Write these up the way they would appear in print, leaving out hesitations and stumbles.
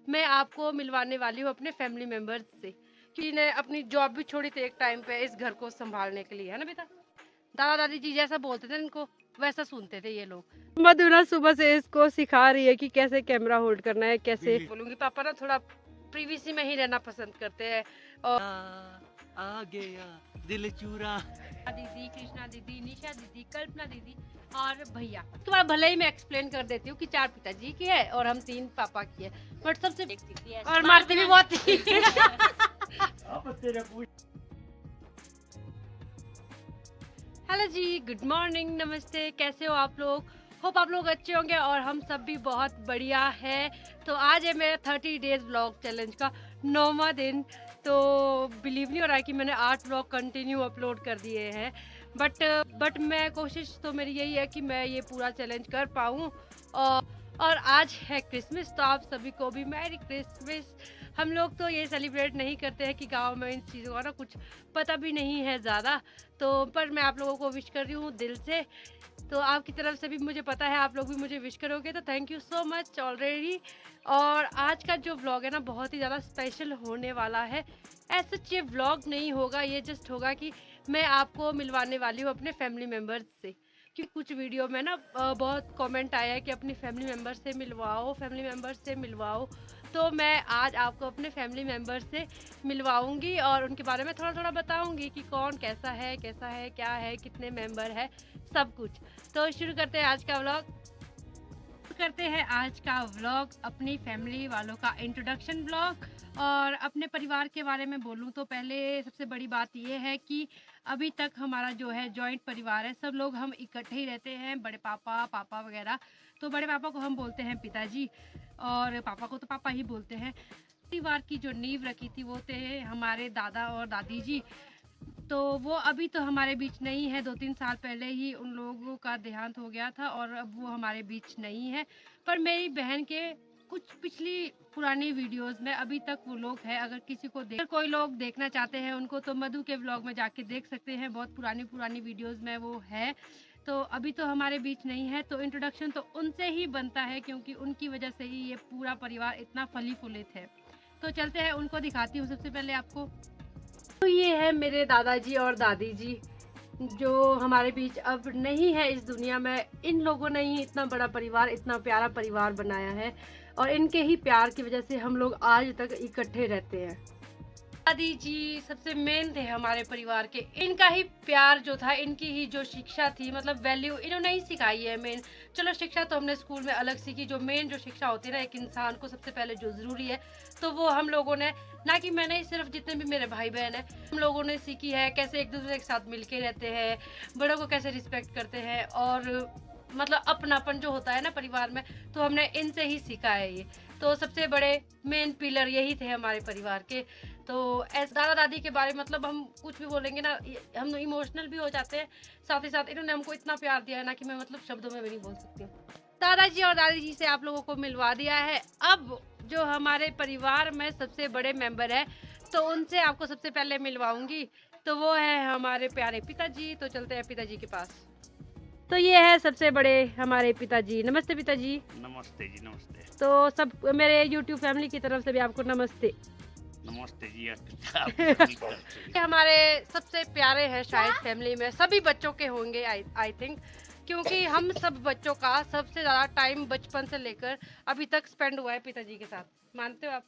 मैं आपको मिलवाने वाली हूँ अपने फैमिली मेंबर्स से, कि ने अपनी जॉब भी छोड़ी थी एक टाइम पे इस घर को संभालने के लिए, है ना बेटा? दादा दादी जी जैसा बोलते थे इनको, वैसा सुनते थे ये लोग। मधुना सुबह से इसको सिखा रही है कि कैसे कैमरा होल्ड करना है, कैसे बोलूंगी। पापा ना थोड़ा प्रिवेसी में ही रहना पसंद करते हैं। और आ गया दिल चूरा। दीदी, कृष्णा दीदी, निशा दीदी, कल्पना दीदी और भैया। उसके बाद भले ही मैं एक्सप्लेन कर देती हूँ कि 4 पिताजी की है और हम 3 पापा की है, बट सबसे और मारती भी बहुत थी। हेलो जी, गुड मॉर्निंग, नमस्ते, कैसे हो आप लोग? होप आप लोग अच्छे होंगे और हम सब भी बहुत बढ़िया है। तो आज है मेरा 30 डेज व्लॉग चैलेंज का 9वां दिन। तो बिलीव नहीं हो रहा है कि मैंने 8 व्लॉग कंटिन्यू अपलोड कर दिए हैं, बट मैं कोशिश तो मेरी यही है कि मैं ये पूरा चैलेंज कर पाऊँ। और आज है क्रिसमस, तो आप सभी को भी मैरी क्रिसमस। हम लोग तो ये सेलिब्रेट नहीं करते हैं कि गांव में इन चीज़ों का ना कुछ पता भी नहीं है ज़्यादा, तो पर मैं आप लोगों को विश कर रही हूँ दिल से। तो आपकी तरफ से भी मुझे पता है आप लोग भी मुझे विश करोगे, तो thank you so much already. और आज का जो व्लॉग है ना बहुत ही ज़्यादा स्पेशल होने वाला है। ऐसा ये व्लॉग नहीं होगा, ये जस्ट होगा कि मैं आपको मिलवाने वाली हूँ अपने फैमिली मेम्बर्स से। क्योंकि कुछ वीडियो में ना बहुत कमेंट आया है कि अपनी फैमिली मेम्बर से मिलवाओ, फैमिली मेम्बर से मिलवाओ। तो मैं आज आपको अपने फैमिली मेम्बर से मिलवाऊंगी और उनके बारे में थोड़ा थोड़ा बताऊंगी कि कौन कैसा है, क्या है, कितने मेंबर है, सब कुछ। तो शुरू करते हैं आज का व्लॉग। अपनी फैमिली वालों का इंट्रोडक्शन व्लॉग। और अपने परिवार के बारे में बोलूँ तो पहले सबसे बड़ी बात यह है कि अभी तक हमारा जो है जॉइंट परिवार है, सब लोग हम इकट्ठे ही रहते हैं। बड़े पापा, पापा वगैरह, तो बड़े पापा को हम बोलते हैं पिताजी और पापा को तो पापा ही बोलते हैं। परिवार की जो नींव रखी थी वो थे हमारे दादा और दादी जी। तो वो अभी तो हमारे बीच नहीं है, 2-3 साल पहले ही उन लोगों का देहांत हो गया था और अब वो हमारे बीच नहीं है। पर मेरी बहन के कुछ पिछली पुरानी वीडियोस में अभी तक वो लोग हैं। अगर किसी को अगर कोई लोग देखना चाहते हैं उनको, तो मधु के व्लॉग में जाके देख सकते हैं, बहुत पुरानी पुरानी वीडियोस में वो है। तो अभी तो हमारे बीच नहीं है, तो इंट्रोडक्शन तो उनसे ही बनता है क्योंकि उनकी वजह से ही ये पूरा परिवार इतना फली फूलित है। तो चलते हैं, उनको दिखाती हूँ सबसे पहले आपको। तो ये है मेरे दादाजी और दादी जी, जो हमारे बीच अब नहीं है इस दुनिया में। इन लोगों ने ही इतना बड़ा परिवार, इतना प्यारा परिवार बनाया है और इनके ही प्यार की वजह से हम लोग आज तक इकट्ठे रहते हैं। दादी जी सबसे मेन थे हमारे परिवार के। इनका ही प्यार जो था, इनकी ही जो शिक्षा थी, मतलब वैल्यू इन्होंने ही सिखाई है मेन। चलो शिक्षा तो हमने स्कूल में अलग सीखी, जो मेन जो शिक्षा होती है ना एक इंसान को सबसे पहले जो ज़रूरी है, तो वो हम लोगों ने, ना कि मैंने ही सिर्फ, जितने भी मेरे भाई बहन हैं हम लोगों ने सीखी है। कैसे एक दूसरे के साथ मिलके रहते हैं, बड़ों को कैसे रिस्पेक्ट करते हैं, और मतलब अपनापन जो होता है ना परिवार में, तो हमने इनसे ही सीखा है ये। तो सबसे बड़े मेन पिलर यही थे हमारे परिवार के। तो ऐसे दादा दादी के बारे में मतलब हम कुछ भी बोलेंगे ना, हम इमोशनल भी हो जाते हैं। साथ ही साथ इन्होंने हमको इतना प्यार दिया है ना कि मैं मतलब शब्दों में भी नहीं बोल सकती हूँ। दादाजी और दादी जी से आप लोगों को मिलवा दिया है। अब जो हमारे परिवार में सबसे बड़े मेंबर है, तो उनसे आपको सबसे पहले मिलवाऊंगी। तो वो है हमारे प्यारे पिताजी। तो चलते हैं पिताजी के पास। तो ये है सबसे बड़े हमारे पिताजी। नमस्ते पिताजी। नमस्ते जी, नमस्ते। तो सब मेरे YouTube फैमिली की तरफ से भी आपको नमस्ते। नमस्ते जी। हमारे सबसे प्यारे हैं शायद फैमिली में, सभी बच्चों के होंगे आई थिंक, क्योंकि हम सब बच्चों का सबसे ज़्यादा टाइम बचपन से लेकर अभी तक स्पेंड हुआ है पिताजी के साथ। मानते हो आप?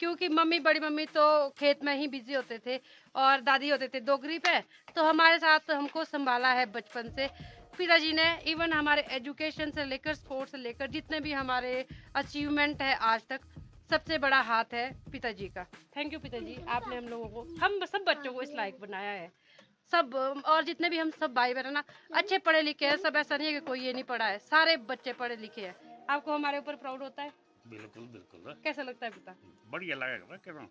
क्योंकि मम्मी, बड़ी मम्मी तो खेत में ही बिजी होते थे और दादी होते थे डोगरी पे, तो हमारे साथ हमको संभाला है बचपन से पिताजी ने। इवन हमारे एजुकेशन से लेकर, स्पोर्ट्स से लेकर, जितने भी हमारे अचीवमेंट है आज तक, सबसे बड़ा हाथ है पिताजी का। थैंक यू पिताजी, आपने हम लोगों को, हम सब बच्चों को इस लायक बनाया है। सब, और जितने भी हम सब भाई बहन ना अच्छे पढ़े लिखे हैं सब। ऐसा नहीं है कि कोई ये नहीं पढ़ा है, सारे बच्चे पढ़े लिखे हैं। आपको हमारे ऊपर प्राउड होता है? बिल्कुल बिल्कुल। कैसा लगता है पिता? बढ़िया लगेगा क्यों?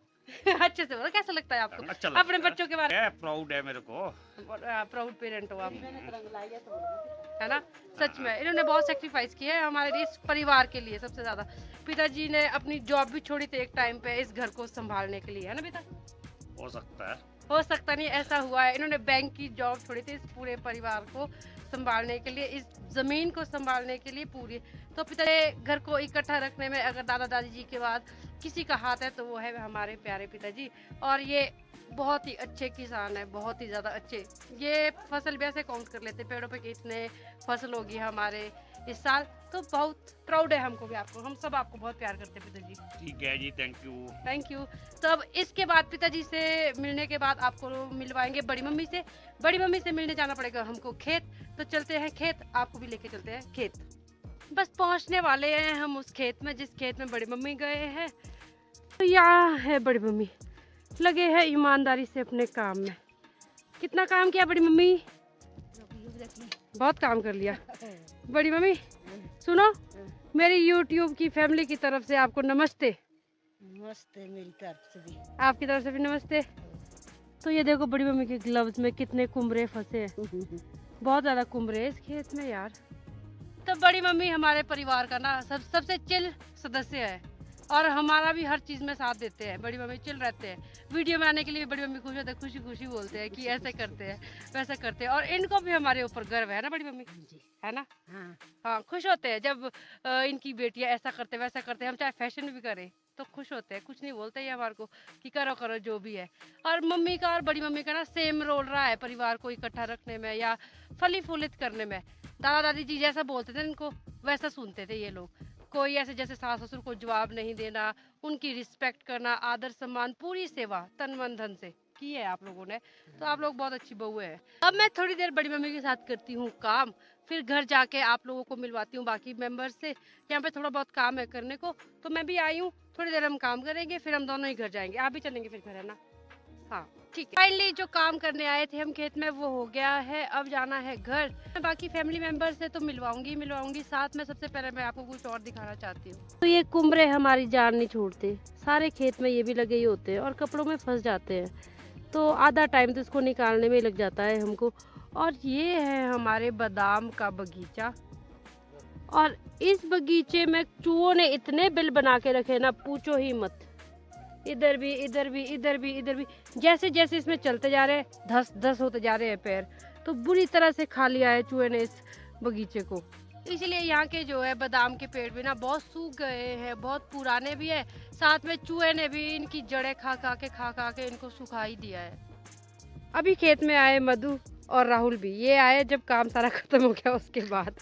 अच्छे से बोलो, कैसा लगता है आपको अच्छा अपने बच्चों के बारे में? प्राउड है मेरे को। में? प्राउड पेरेंट हो आप, है ना? सच में इन्होंने बहुत सेक्रीफाइस किया है हमारे लिए, इस परिवार के लिए सबसे ज्यादा। पिताजी ने अपनी जॉब भी छोड़ी थी एक टाइम पे इस घर को संभालने के लिए, है ना बेटा? हो सकता है। हो सकता नहीं ऐसा हुआ है। इन्होंने बैंक की जॉब छोड़ी थी इस पूरे परिवार को संभालने के लिए, इस जमीन को संभालने के लिए पूरी। तो पिताजी घर को इकट्ठा रखने में अगर दादा दादी जी के बाद किसी का हाथ है तो वो है हमारे प्यारे पिताजी। और ये बहुत ही अच्छे किसान है, बहुत ही ज़्यादा अच्छे। ये फसल भी ऐसे काउंट कर लेते पेड़ों पे कि इतने फसल होगी हमारे इस साल। तो बहुत प्राउड है हमको भी आपको, हम सब आपको बहुत प्यार करते हैं पिताजी। ठीक है जी, थैंक यू। Thank you. तो अब इसके बाद पिताजी से मिलने के बाद आपको मिलवाएंगे बड़ी मम्मी से। बड़ी मम्मी से मिलने जाना पड़ेगा हमको खेत। तो चलते हैं खेत, आपको भी लेके चलते हैं खेत। बस पहुंचने वाले हैं हम उस खेत में जिस खेत में बड़ी मम्मी गए हैं। तो यहाँ है बड़ी मम्मी, लगे हैं ईमानदारी से अपने काम में। कितना काम किया बड़ी मम्मी? बहुत काम कर लिया। बड़ी मम्मी सुनो, मेरी YouTube की फैमिली की तरफ से आपको नमस्ते। नमस्ते मेरी तरफ से भी। आपकी तरफ से भी नमस्ते। तो ये देखो बड़ी मम्मी के ग्लव्स में कितने कुमरे फंसे हैं। बहुत ज़्यादा कुमरे हैं इस खेत में यार। तो बड़ी मम्मी हमारे परिवार का ना सबसे चिल सदस्य है और हमारा भी हर चीज़ में साथ देते हैं। बड़ी मम्मी चिल रहते हैं। वीडियो में आने के लिए बड़ी मम्मी खुश होते हैं, खुशी खुशी बोलते हैं कि ऐसे करते हैं वैसे करते हैं। और इनको भी हमारे ऊपर गर्व है ना बड़ी मम्मी, है ना? हाँ, हाँ, खुश होते हैं जब इनकी बेटियां ऐसा करते वैसा करते। हम चाहे फैशन भी करें तो खुश होते हैं, कुछ नहीं बोलते ये हमारे को कि करो करो जो भी है। और मम्मी का और बड़ी मम्मी का ना सेम रोल रहा है परिवार को इकट्ठा रखने में या फली फूलित करने में। दादा दादी जी जैसा बोलते थे इनको वैसा सुनते थे ये लोग। कोई ऐसे जैसे सास ससुर को जवाब नहीं देना, उनकी रिस्पेक्ट करना, आदर सम्मान, पूरी सेवा तन मन धन से की है आप लोगों ने। तो आप लोग बहुत अच्छी बहू है। अब मैं थोड़ी देर बड़ी मम्मी के साथ करती हूँ काम, फिर घर जाके आप लोगों को मिलवाती हूँ बाकी मेंबर से। यहाँ पे थोड़ा बहुत काम है करने को, तो मैं भी आई हूँ। थोड़ी देर हम काम करेंगे, फिर हम दोनों ही घर जाएंगे। आप भी चलेंगे फिर घर, है ना? हाँ ठीक है। फाइनली जो काम करने आए थे हम खेत में वो हो गया है, अब जाना है घर। मैं बाकी फैमिली मेंबर से तो मिलवाऊंगी साथ में। सबसे पहले मैं आपको कुछ और दिखाना चाहती हूँ। तो ये कुमरे हमारी जान नहीं छोड़ते, सारे खेत में ये भी लगे ही होते हैं और कपड़ों में फंस जाते हैं। तो आधा टाइम तो इसको निकालने में ही लग जाता है हमको। और ये है हमारे बादाम का बगीचा। और इस बगीचे में चूहों ने इतने बिल बना के रखे ना, पूछो ही मत। इधर भी इधर भी इधर भी इधर भी, जैसे जैसे इसमें चलते जा रहे हैं धस धस होते जा रहे हैं पैर। तो बुरी तरह से खा लिया है चूहे ने इस बगीचे को। इसलिए यहाँ के जो है बादाम के पेड़ भी ना बहुत सूख गए हैं, बहुत पुराने भी है। साथ में चूहे ने भी इनकी जड़ें खा खा के इनको सुखा ही दिया है। अभी खेत में आए मधु और राहुल भी, ये आए जब काम सारा खत्म हो गया उसके बाद।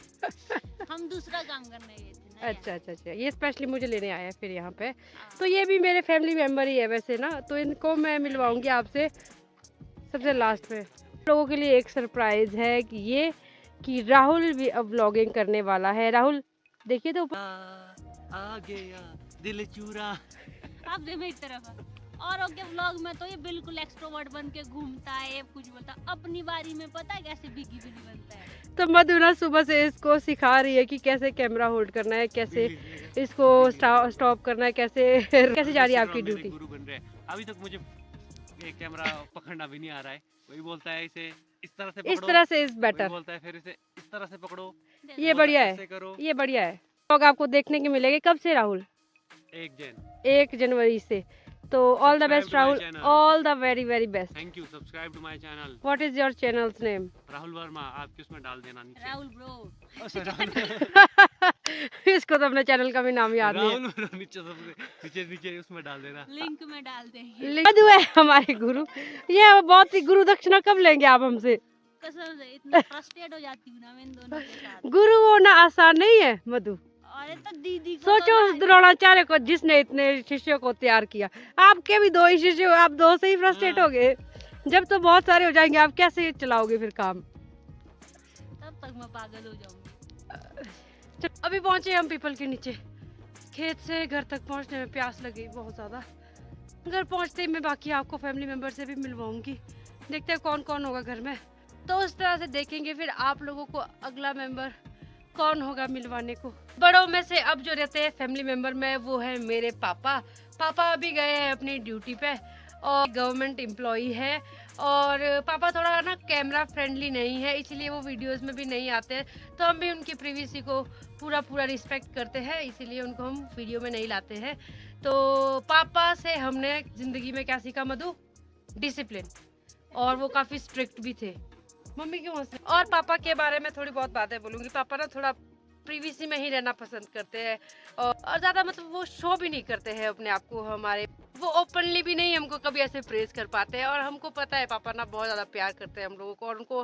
हम दूसरा काम करने गए थे ना। अच्छा, ये स्पेशली मुझे लेने आया है फिर यहाँ पे। तो ये भी मेरे फैमिली मेंबर ही है वैसे ना, तो इनको मैं मिलवाऊंगी आपसे सबसे लास्ट में। लोगों के लिए एक सरप्राइज है कि ये कि राहुल भी अब व्लॉगिंग करने वाला है। राहुल देखिए तो आ गया दिल चूरा। आप दे मेरी तरफ। और ओके व्लॉग में तो ये बिल्कुल एक्सट्रोवर्ट बन के घूमता है, कुछ बोलता। अपनी बारी में पता है कैसे बिगी बिगी बनता है। तो मधु ना सुबह से इसको सिखा रही है कि कैसे कैमरा होल्ड करना है, कैसे इसको स्टॉप करना है, कैसे जा रही है आपकी ड्यूटी। गुरु बन रहे हैं। अभी तक मुझे ये कैमरा पकड़ना भी नहीं आ रहा है। कोई बोलता है इसे इस तरह से पकड़ो, इस तरह से इज कोई बेटर। बोलता है फिर इसे इस तरह से पकड़ो। ये बढ़िया ऐसे है, करो। ये बढ़िया है। लोग आपको देखने के मिलेंगे कब से राहुल? 1 जनवरी से। तो all the best Rahul, all the very very best. Thank you. Subscribe to my channel what is your channel's name? Rahul Verma. आपके उसमें डाल देना नीचे। राहुल ब्रो। अच्छा, राहुल इसको तो अपने चैनल का भी नाम याद नहीं है। राहुल नीचे सबसे नीचे उसमें डाल देना। लिंक में डाल देंगे। मधु है हमारे गुरु। ये बहुत ही गुरु दक्षिणा कब लेंगे आप हमसे? कसम से इतना फ्रस्ट्रेट हो जाती हूँ ना मैं इन दोनों के साथ। गुरु होना आसान नहीं है मधु। अरे तो दीदी को सोचो तो उस द्रोणाचार्य को जिसने इतने शिष्यों को तैयार किया। आपके भी 2 ही शिष्य हो, आप 2 से ही फ्रस्ट्रेट हो गए। जब तो बहुत सारे हो जाएंगे आप कैसे चलाओगे फिर काम? तब तक मैं पागल हो जाऊंगी। अभी पहुंचे हम पीपल के नीचे। खेत से घर तक पहुंचने में प्यास लगी बहुत ज़्यादा। घर पहुंचते ही मैं बाकी आपको फैमिली मेंबर से भी मिलवाऊंगी। देखते हैं कौन कौन होगा घर में, तो उस तरह से देखेंगे फिर आप लोगों को अगला मेंबर कौन होगा मिलवाने को। बड़ों में से अब जो रहते हैं फैमिली मेंबर में वो है मेरे पापा। पापा अभी गए हैं अपनी ड्यूटी पे और गवर्नमेंट एम्प्लॉई है। और पापा थोड़ा ना कैमरा फ्रेंडली नहीं है, इसलिए वो वीडियोस में भी नहीं आते। तो हम भी उनकी प्रिवेसी को पूरा रिस्पेक्ट करते हैं, इसीलिए उनको हम वीडियो में नहीं लाते हैं। तो पापा से हमने ज़िंदगी में क्या सीखा मधु? डिसिप्लिन। और वो काफ़ी स्ट्रिक्ट भी थे। मम्मी क्यों हंस रही? और पापा के बारे में थोड़ी बहुत बातें बोलूँगी। पापा ना थोड़ा प्रिवेसी में ही रहना पसंद करते हैं और ज़्यादा मतलब वो शो भी नहीं करते हैं अपने आप को हमारे। वो ओपनली भी नहीं हमको कभी ऐसे प्रेज कर पाते हैं और हमको पता है पापा ना बहुत ज़्यादा प्यार करते हैं हम लोगों को और उनको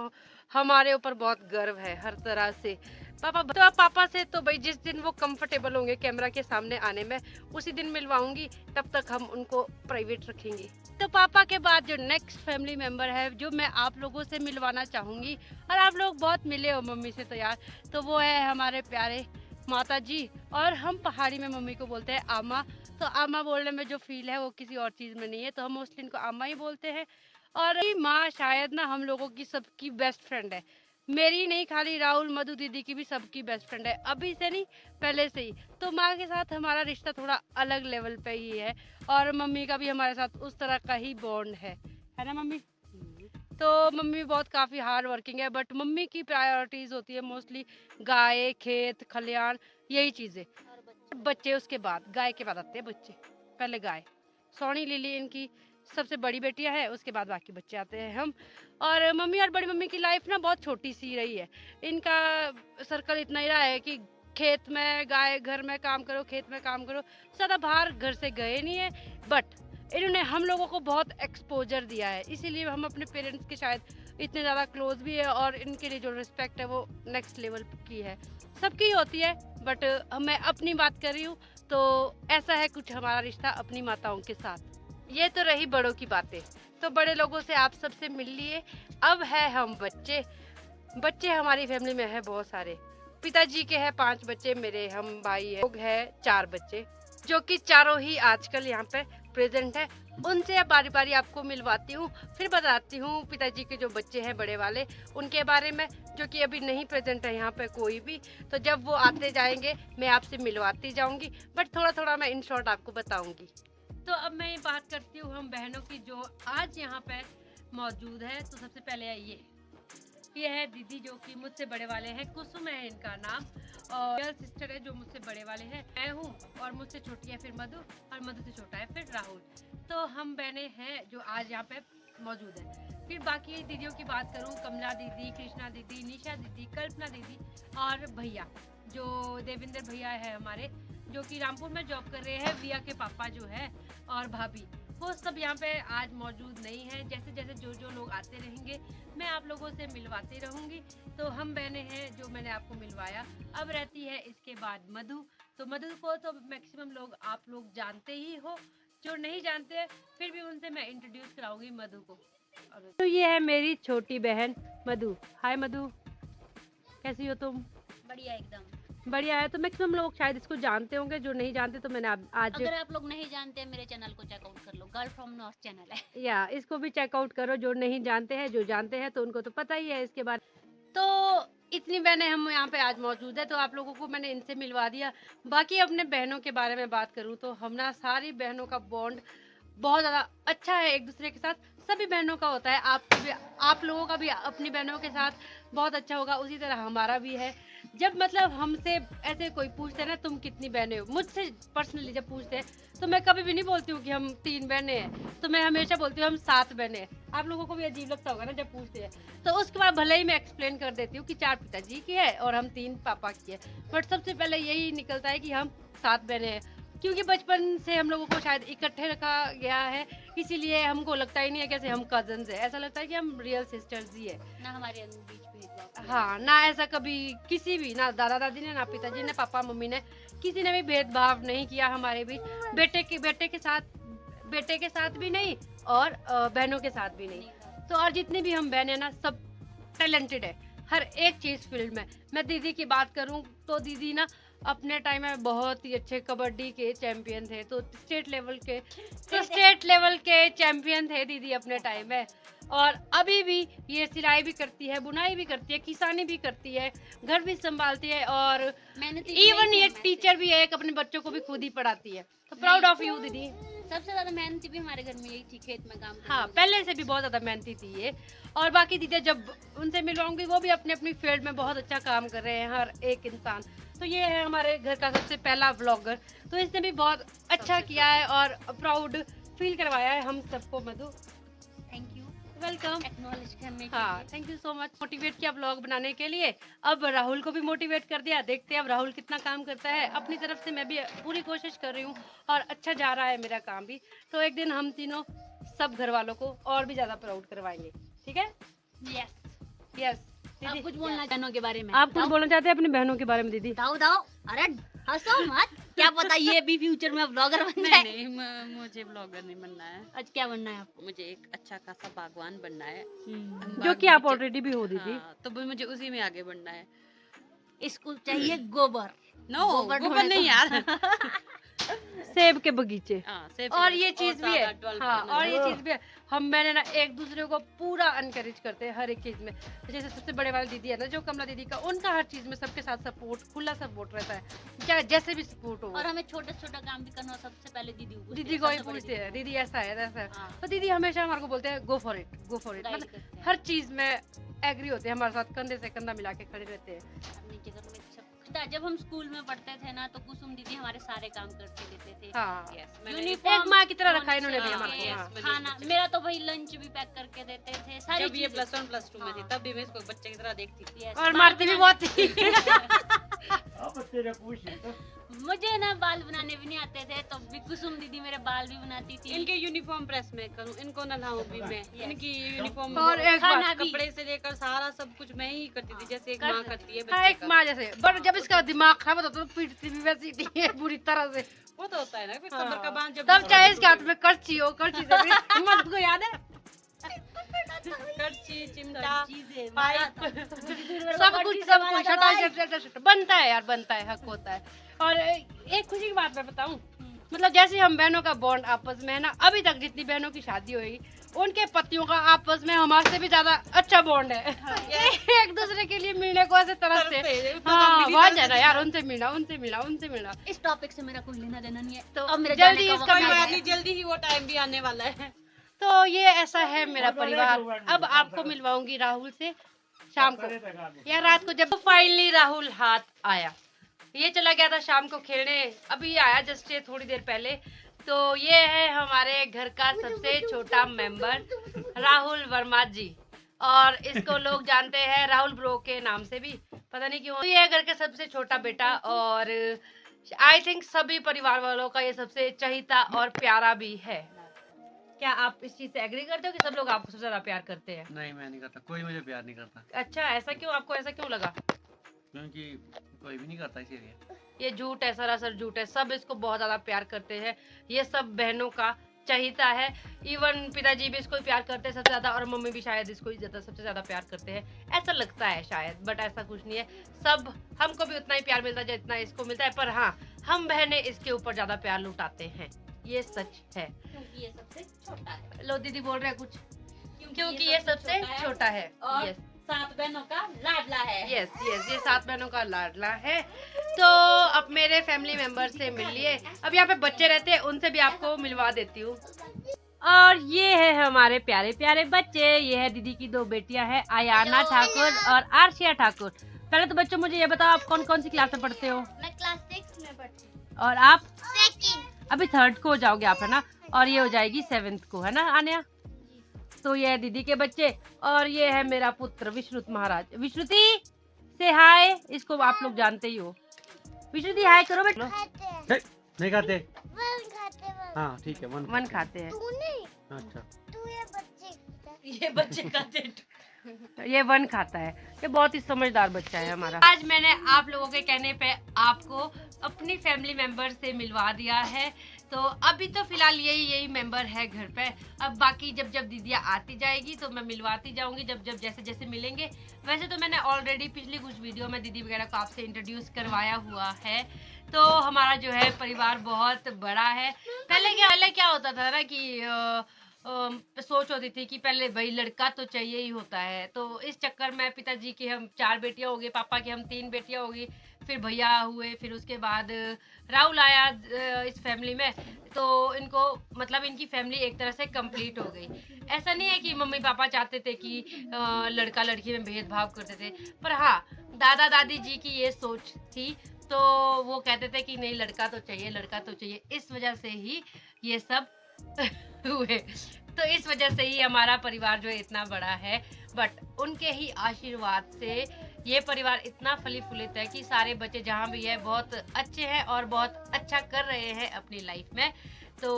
हमारे ऊपर बहुत गर्व है हर तरह से। पापा से तो भाई जिस दिन वो कंफर्टेबल होंगे कैमरा के सामने आने में उसी दिन मिलवाऊंगी, तब तक हम उनको प्राइवेट रखेंगे। तो पापा के बाद जो नेक्स्ट फैमिली मेंबर है जो मैं आप लोगों से मिलवाना चाहूँगी, और आप लोग बहुत मिले हो मम्मी से तो यार, तो वो है हमारे प्यारे माता जी, और हम पहाड़ी में मम्मी को बोलते हैं आमा। तो आमा बोलने में जो फील है वो किसी और चीज़ में नहीं है, तो हम मोस्टली इनको आमा ही बोलते हैं। और माँ शायद ना हम लोगों की सबकी बेस्ट फ्रेंड है, मेरी नहीं खाली राहुल मधु दीदी की भी सबकी बेस्ट फ्रेंड है, अभी से नहीं पहले से ही। तो माँ के साथ हमारा रिश्ता थोड़ा अलग लेवल पे ही है और मम्मी का भी हमारे साथ उस तरह का ही बॉन्ड है ना मम्मी? तो मम्मी बहुत काफ़ी हार्ड वर्किंग है, बट मम्मी की प्रायोरिटीज़ होती है मोस्टली गाय, खेत, खलियान, यही चीज़ें। बच्चे उसके बाद, गाय के बाद आते हैं बच्चे, पहले गाय। सोनी लिली इनकी सबसे बड़ी बेटियां है, उसके बाद बाकी बच्चे आते हैं हम। और मम्मी और बड़ी मम्मी की लाइफ ना बहुत छोटी सी रही है, इनका सर्कल इतना ही रहा है कि खेत में गाय, घर में काम करो, खेत में काम करो, ज़्यादा बाहर घर से गए नहीं है। बट इन्होंने हम लोगों को बहुत एक्सपोजर दिया है, इसीलिए हम अपने पेरेंट्स के शायद इतने ज़्यादा क्लोज भी है और इनके लिए जो रिस्पेक्ट है वो नेक्स्ट लेवल की है। सबकी होती है, बट मैं अपनी बात कर रही हूँ, तो ऐसा है कुछ हमारा रिश्ता अपनी माताओं के साथ। ये तो रही बड़ों की बातें, तो बड़े लोगों से आप सबसे मिल लिए। अब है हम बच्चे हमारी फैमिली में है बहुत सारे। पिताजी के हैं 5 बच्चे, मेरे हम भाई लोग है 4 बच्चे, जो कि चारों ही आजकल यहाँ पे प्रेजेंट है। उनसे अब बारी बारी आपको मिलवाती हूँ, फिर बताती हूँ पिताजी के जो बच्चे हैं बड़े वाले उनके बारे में, जो कि अभी नहीं प्रेजेंट है यहाँ पे कोई भी। तो जब वो आते जाएंगे मैं आपसे मिलवाती जाऊँगी, बट थोड़ा थोड़ा मैं इन शॉर्ट आपको बताऊँगी। तो अब मैं बात करती हूँ हम बहनों की जो आज यहाँ पे मौजूद है। तो सबसे पहले ये है दीदी जो कि मुझसे बड़े वाले हैं, कुसुम है इनका नाम, और गर्ल सिस्टर है जो मुझसे बड़े वाले हैं, मैं हूँ, और मुझसे छोटी है फिर मधु, और मधु से छोटा है फिर राहुल। तो हम बहनें हैं जो आज यहाँ पे मौजूद है। फिर बाकी दीदियों की बात करूँ, कमला दीदी, कृष्णा दीदी, निशा दीदी, कल्पना दीदी, और भैया जो देवेंद्र भैया है हमारे, जो कि रामपुर में जॉब कर रहे हैं, विया के पापा जो है, और भाभी, वो सब यहाँ पे आज मौजूद नहीं है। जैसे जैसे जो लोग आते रहेंगे मैं आप लोगों से मिलवाती रहूँगी। तो हम बहनें हैं जो मैंने आपको मिलवाया। अब रहती है इसके बाद मधु। तो मधु को तो मैक्सिमम लोग आप लोग जानते ही हो, जो नहीं जानते हैं फिर भी उनसे मैं इंट्रोड्यूस कराऊंगी मधु को। तो ये है मेरी छोटी बहन मधु। हाय मधु, कैसी हो तुम? बढ़िया एकदम बढ़िया है। तो मैक्सिमम लोग शायद इसको जानते होंगे, जो नहीं जानते तो मैंने आज अगर आप लोग नहीं जानते हैं मेरे चैनल को चेकआउट कर लो, गर्ल फ्रॉम नॉर्थ चैनल है। या इसको भी चेकआउट करो, जो नहीं जानते हैं, जो जानते हैं तो उनको तो पता ही है इसके बारे। तो इतनी बहनें हम यहाँ पे आज मौजूद है, तो आप लोगों को मैंने इनसे मिलवा दिया। बाकी अपने बहनों के बारे में बात करूँ तो हम ना सारी बहनों का बॉन्ड बहुत ज़्यादा अच्छा है एक दूसरे के साथ, सभी बहनों का होता है। आप लोगों का भी अपनी बहनों के साथ बहुत अच्छा होगा, उसी तरह हमारा भी है। जब मतलब हमसे ऐसे कोई पूछते हैं ना तुम कितनी बहनें हो, मुझसे पर्सनली जब पूछते हैं तो मैं कभी भी नहीं बोलती हूँ कि हम 3 बहनें हैं, तो मैं हमेशा बोलती हूँ हम 7 बहनें हैं। आप लोगों को भी अजीब लगता होगा ना जब पूछते हैं, तो उसके बाद भले ही मैं एक्सप्लेन कर देती हूँ कि 4 पिताजी की है और हम 3 पापा की है, बट सबसे पहले यही निकलता है कि हम 7 बहनें हैं, क्योंकि बचपन से हम लोगों को शायद इकट्ठे रखा गया है, इसीलिए हमको लगता ही नहीं है कैसे हम कजन्स है, ऐसा लगता है कि हम रियल सिस्टर्स ही है ना हमारे बीच भेदभाव। हाँ, ना ऐसा कभी किसी भी, ना दादा दादी ने, ना पिताजी ने, पापा मम्मी ने, किसी ने भी भेदभाव नहीं किया हमारे बीच। बेटे के साथ भी नहीं और बहनों के साथ भी नहीं। तो और जितनी भी हम बहनें ना सब टैलेंटेड है हर एक चीज़ फील्ड में। मैं दीदी की बात करूं तो दीदी ना अपने टाइम में बहुत ही अच्छे कबड्डी के चैंपियन थे, तो स्टेट लेवल के चैंपियन थे दीदी अपने टाइम में। और अभी भी ये सिलाई भी करती है, बुनाई भी करती है, किसानी भी करती है, घर भी संभालती है, और इवन ये टीचर भी है, एक अपने बच्चों को भी खुद ही पढ़ाती है। तो प्राउड ऑफ यू दीदी। सबसे ज्यादा मेहनती भी हमारे घर में यही थी, खेत में काम करने हाँ, वाली। पहले से भी बहुत ज़्यादा मेहनती थी ये। और बाकी दीदी जब उनसे मिलवाऊंगी वो भी अपनी अपनी फील्ड में बहुत अच्छा काम कर रहे हैं हर एक इंसान। तो ये है हमारे घर का सबसे पहला व्लॉगर, तो इसने भी बहुत अच्छा किया है और प्राउड फील करवाया है हम सबको। मधु, थैंक यू। वेलकम। एक्नॉलेज करने के हाँ, लिए। Thank you so much motivate किया ब्लॉग बनाने के लिए। अब राहुल को भी मोटिवेट कर दिया, देखते हैं अब राहुल कितना काम करता है। अपनी तरफ से मैं भी पूरी कोशिश कर रही हूँ और अच्छा जा रहा है मेरा काम भी। तो एक दिन हम तीनों सब घर वालों को और भी ज़्यादा प्राउड करवाएंगे, ठीक है? यस। यस आप दीदी, कुछ बोलना बहनों के बारे में? आप कुछ बताओ, बोलना चाहते हैं अपनी बहनों के बारे में दीदी? बताओ बताओ। अरे हंसो मत, क्या पता ये भी फ्यूचर में ब्लॉगर बन जाए। नहीं मुझे ब्लॉगर नहीं बनना है। आज क्या बनना है आपको? मुझे एक अच्छा खासा बागवान बनना है। जो कि आप ऑलरेडी भी हो दीदी। हाँ, तो भी मुझे उसी में आगे बढ़ना है। इसको चाहिए गोबर। नो गोबर गोबर ढोने नहीं को। यार। सेब के बगीचे। हाँ, सेब और के ये बगीचे चीज भी है, ज्यादा develop हाँ, करना और है। ये चीज भी है, हम मैंने ना एक दूसरे को पूरा अनकरेज करते हैं हर एक चीज में। जैसे सबसे बड़े वाली दीदी है ना, जो कमला दीदी का, उनका हर चीज में सबके साथ सपोर्ट, खुला सपोर्ट रहता है, चाहे जैसे भी सपोर्ट हो। और हमें छोटा छोटा काम भी करना हो, सबसे पहले दीदी को पूछते दीदी हैं, को ही सबसे बड़ी पूछते हैं, दीदी ऐसा है ऐसा है। हाँ। तो दीदी हमेशा हमारे को बोलते हैं go for it, go for it. Guide मतलब करते हैं। हर चीज में एग्री होते हैं हमारे साथ, कंधे से कंधा मिला के खड़े रहते हैं। नीचे घर में सब जब हम स्कूल में पढ़ते थे ना, तो कुसुम दीदी हमारे सारे काम करके देते थे। हाँ, Yes, मैंने यूनिफॉर्म एक माँ की तरह रखा इन्होंने भी से हमारे को। लेके हाँ। खाना, मेरा तो भाई लंच भी पैक करके देते थे, सारी जब ये चीजें। +1 +2 में थी हाँ। तब भी मैं इसको बच्चे की तरह देखती थी। Yes, और बाल मारती भी बनाने- बहुत थी। मुझे ना बाल बनाने भी नहीं आते थे, तो भी कुसुम दीदी मेरे बाल भी बनाती थी। इनके यूनिफॉर्म प्रेस में करूँ, इनको नल्हाऊं भी मैं। इनकी यूनिफॉर्म और एक खाना बात, भी। कपड़े से लेकर सारा सब कुछ मैं ही करती थी, जैसे एक कर माँ सकती करती है हाँ, बच्चे एक का। माँ जैसे, बट जब इसका दिमाग खराब होता तो पीटती भी वैसी थी है बुरी तरह से। वो तो होता है ना, फिर हाँ। सबर का बांध जब तब चाहे इसके हाथ में करची हो, करची से हिम्मत को याद है, करछी, चिमटा, चीजें पाइप। सब कुछ बनता है यार, बनता है, हक होता है। और एक खुशी की बात मैं बताऊं, मतलब जैसे हम बहनों का बॉन्ड आपस में है ना, अभी तक जितनी बहनों की शादी हुई, उनके पतियों का आपस में हमारे से भी ज्यादा अच्छा बॉन्ड है। एक दूसरे के लिए मिलने को ऐसे तरसते हैं। हाँ, बहुत ज्यादा यार, उनसे मिला, उनसे मिला, उनसे मिला। इस टॉपिक से मेरा कोई लेना देना नहीं है, तो अब मेरे जल्दी जाने का इसका वक्त कोई आ बात गया। नहीं, जल्दी ही वो टाइम भी आने वाला है। तो ये ऐसा है मेरा परिवार। अब आपको मिलवाऊंगी राहुल से शाम को या रात को, जब फाइनली राहुल हाथ आया। ये चला गया था शाम को खेलने, अभी आया जस्ट ये थोड़ी देर पहले। तो ये है हमारे घर का सबसे छोटा मेंबर राहुल वर्मा जी, और इसको लोग जानते हैं राहुल ब्रो के नाम से भी, पता नहीं क्यों। ये है घर का सबसे छोटा बेटा, और आई थिंक सभी परिवार वालों का ये सबसे चहीता और प्यारा भी है। क्या आप इस चीज से एग्री करते हो कि सब लोग आपको सबसे ज्यादा प्यार करते हैं? नहीं, मैं नहीं करता, कोई मुझे प्यार नहीं करता, अच्छा, ऐसा क्यों, आपको ऐसा क्यों लगा? क्योंकि कोई भी नहीं करता इसीलिए। ये झूठ है, सरासर झूठ है। सब इसको बहुत ज्यादा प्यार करते हैं, ये सब बहनों का चहीता है। इवन पिताजी भी इसको प्यार करते हैं सबसे ज्यादा, और मम्मी भी शायद इसको ही सबसे ज्यादा प्यार करते हैं, ऐसा लगता है शायद, बट ऐसा कुछ नहीं है। सब हमको भी उतना ही प्यार मिलता है जितना इसको मिलता है, पर हाँ, हम बहनें इसके ऊपर ज्यादा प्यार लुटाते हैं, ये सच है। क्योंकि ये सबसे छोटा है। लो दीदी बोल रहे हैं कुछ, क्योंकि ये सबसे छोटा है। और यस 7 बहनों का लाडला है। यस यस, ये 7 बहनों का लाडला है। तो अब मेरे फैमिली मेंबर से मिल लिए, अब यहाँ पे बच्चे रहते हैं, उनसे भी आपको मिलवा देती हूँ। और ये है हमारे प्यारे प्यारे बच्चे, ये है दीदी की 2 बेटियां हैं, आयाना ठाकुर और आरशिया ठाकुर। पहले तो बच्चों मुझे ये बताओ, आप कौन कौन सी क्लास में पढ़ते हो? मैं क्लास 6 में पढ़ती हूँ। और आप? सेकंड। अभी 3rd को हो जाओगे आप, है ना? और ये हो जाएगी 7th को, है ना आन्या? तो ये है दीदी के बच्चे, और ये है मेरा पुत्र विश्रुत महाराज। विश्रुति से हाय, इसको आप लोग जानते ही हो। विश्रुति हाय करो बेटा। नहीं खाते? हाँ ठीक है, वन खाते हैं, अच्छा, ये बच्चे खाते ये वन खाता है, ये बहुत ही समझदार बच्चा है हमारा। आज मैंने आप लोगों के कहने पे आपको अपनी फैमिली मेंबर से मिलवा दिया है। तो अभी तो फिलहाल यही मेंबर है घर पे, अब बाकी जब जब दीदियाँ आती जाएगी तो मैं मिलवाती जाऊंगी, जब जब जैसे जैसे मिलेंगे। वैसे तो मैंने ऑलरेडी पिछली कुछ वीडियो में दीदी वगैरह को आपसे इंट्रोड्यूस करवाया हुआ है। तो हमारा जो है परिवार बहुत बड़ा है। पहले क्या होता था ना कि सोच होती थी कि पहले भाई लड़का तो चाहिए ही होता है, तो इस चक्कर में पिताजी की हम 4 बेटियां हो गई, पापा की हम 3 बेटियां हो गई, फिर भैया हुए, फिर उसके बाद राहुल आया इस फैमिली में, तो इनको मतलब इनकी फैमिली एक तरह से कंप्लीट हो गई। ऐसा नहीं है कि मम्मी पापा चाहते थे कि लड़का लड़की में भेदभाव करते थे, पर हाँ, दादा दादी जी की ये सोच थी, तो वो कहते थे कि नहीं, लड़का तो चाहिए, लड़का तो चाहिए, इस वजह से ही ये सब हुए। तो इस वजह से ही हमारा परिवार जो है इतना बड़ा है। बट उनके ही आशीर्वाद से ये परिवार इतना फली फूलित है कि सारे बच्चे जहाँ भी है बहुत अच्छे हैं और बहुत अच्छा कर रहे हैं अपनी लाइफ में। तो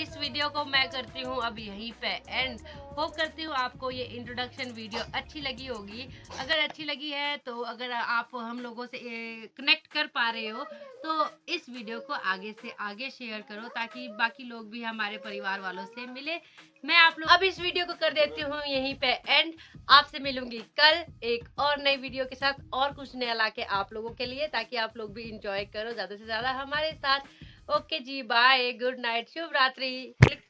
इस वीडियो को मैं करती हूँ अब यहीं पे एंड। होप करती हूँ आपको ये इंट्रोडक्शन वीडियो अच्छी लगी होगी। अगर अच्छी लगी है तो अगर आप हम लोगों से कनेक्ट कर पा रहे हो तो इस वीडियो को आगे से आगे शेयर करो ताकि बाकी लोग भी हमारे परिवार वालों से मिले। मैं आप लोग अब इस वीडियो को कर देती हूँ यहीं पे एंड। आपसे मिलूंगी कल एक और नई वीडियो के साथ और कुछ नया लाके आप लोगों के लिए, ताकि आप लोग भी इंजॉय करो ज्यादा से ज्यादा हमारे साथ। ओके जी, बाय, गुड नाइट, शुभ रात्रि।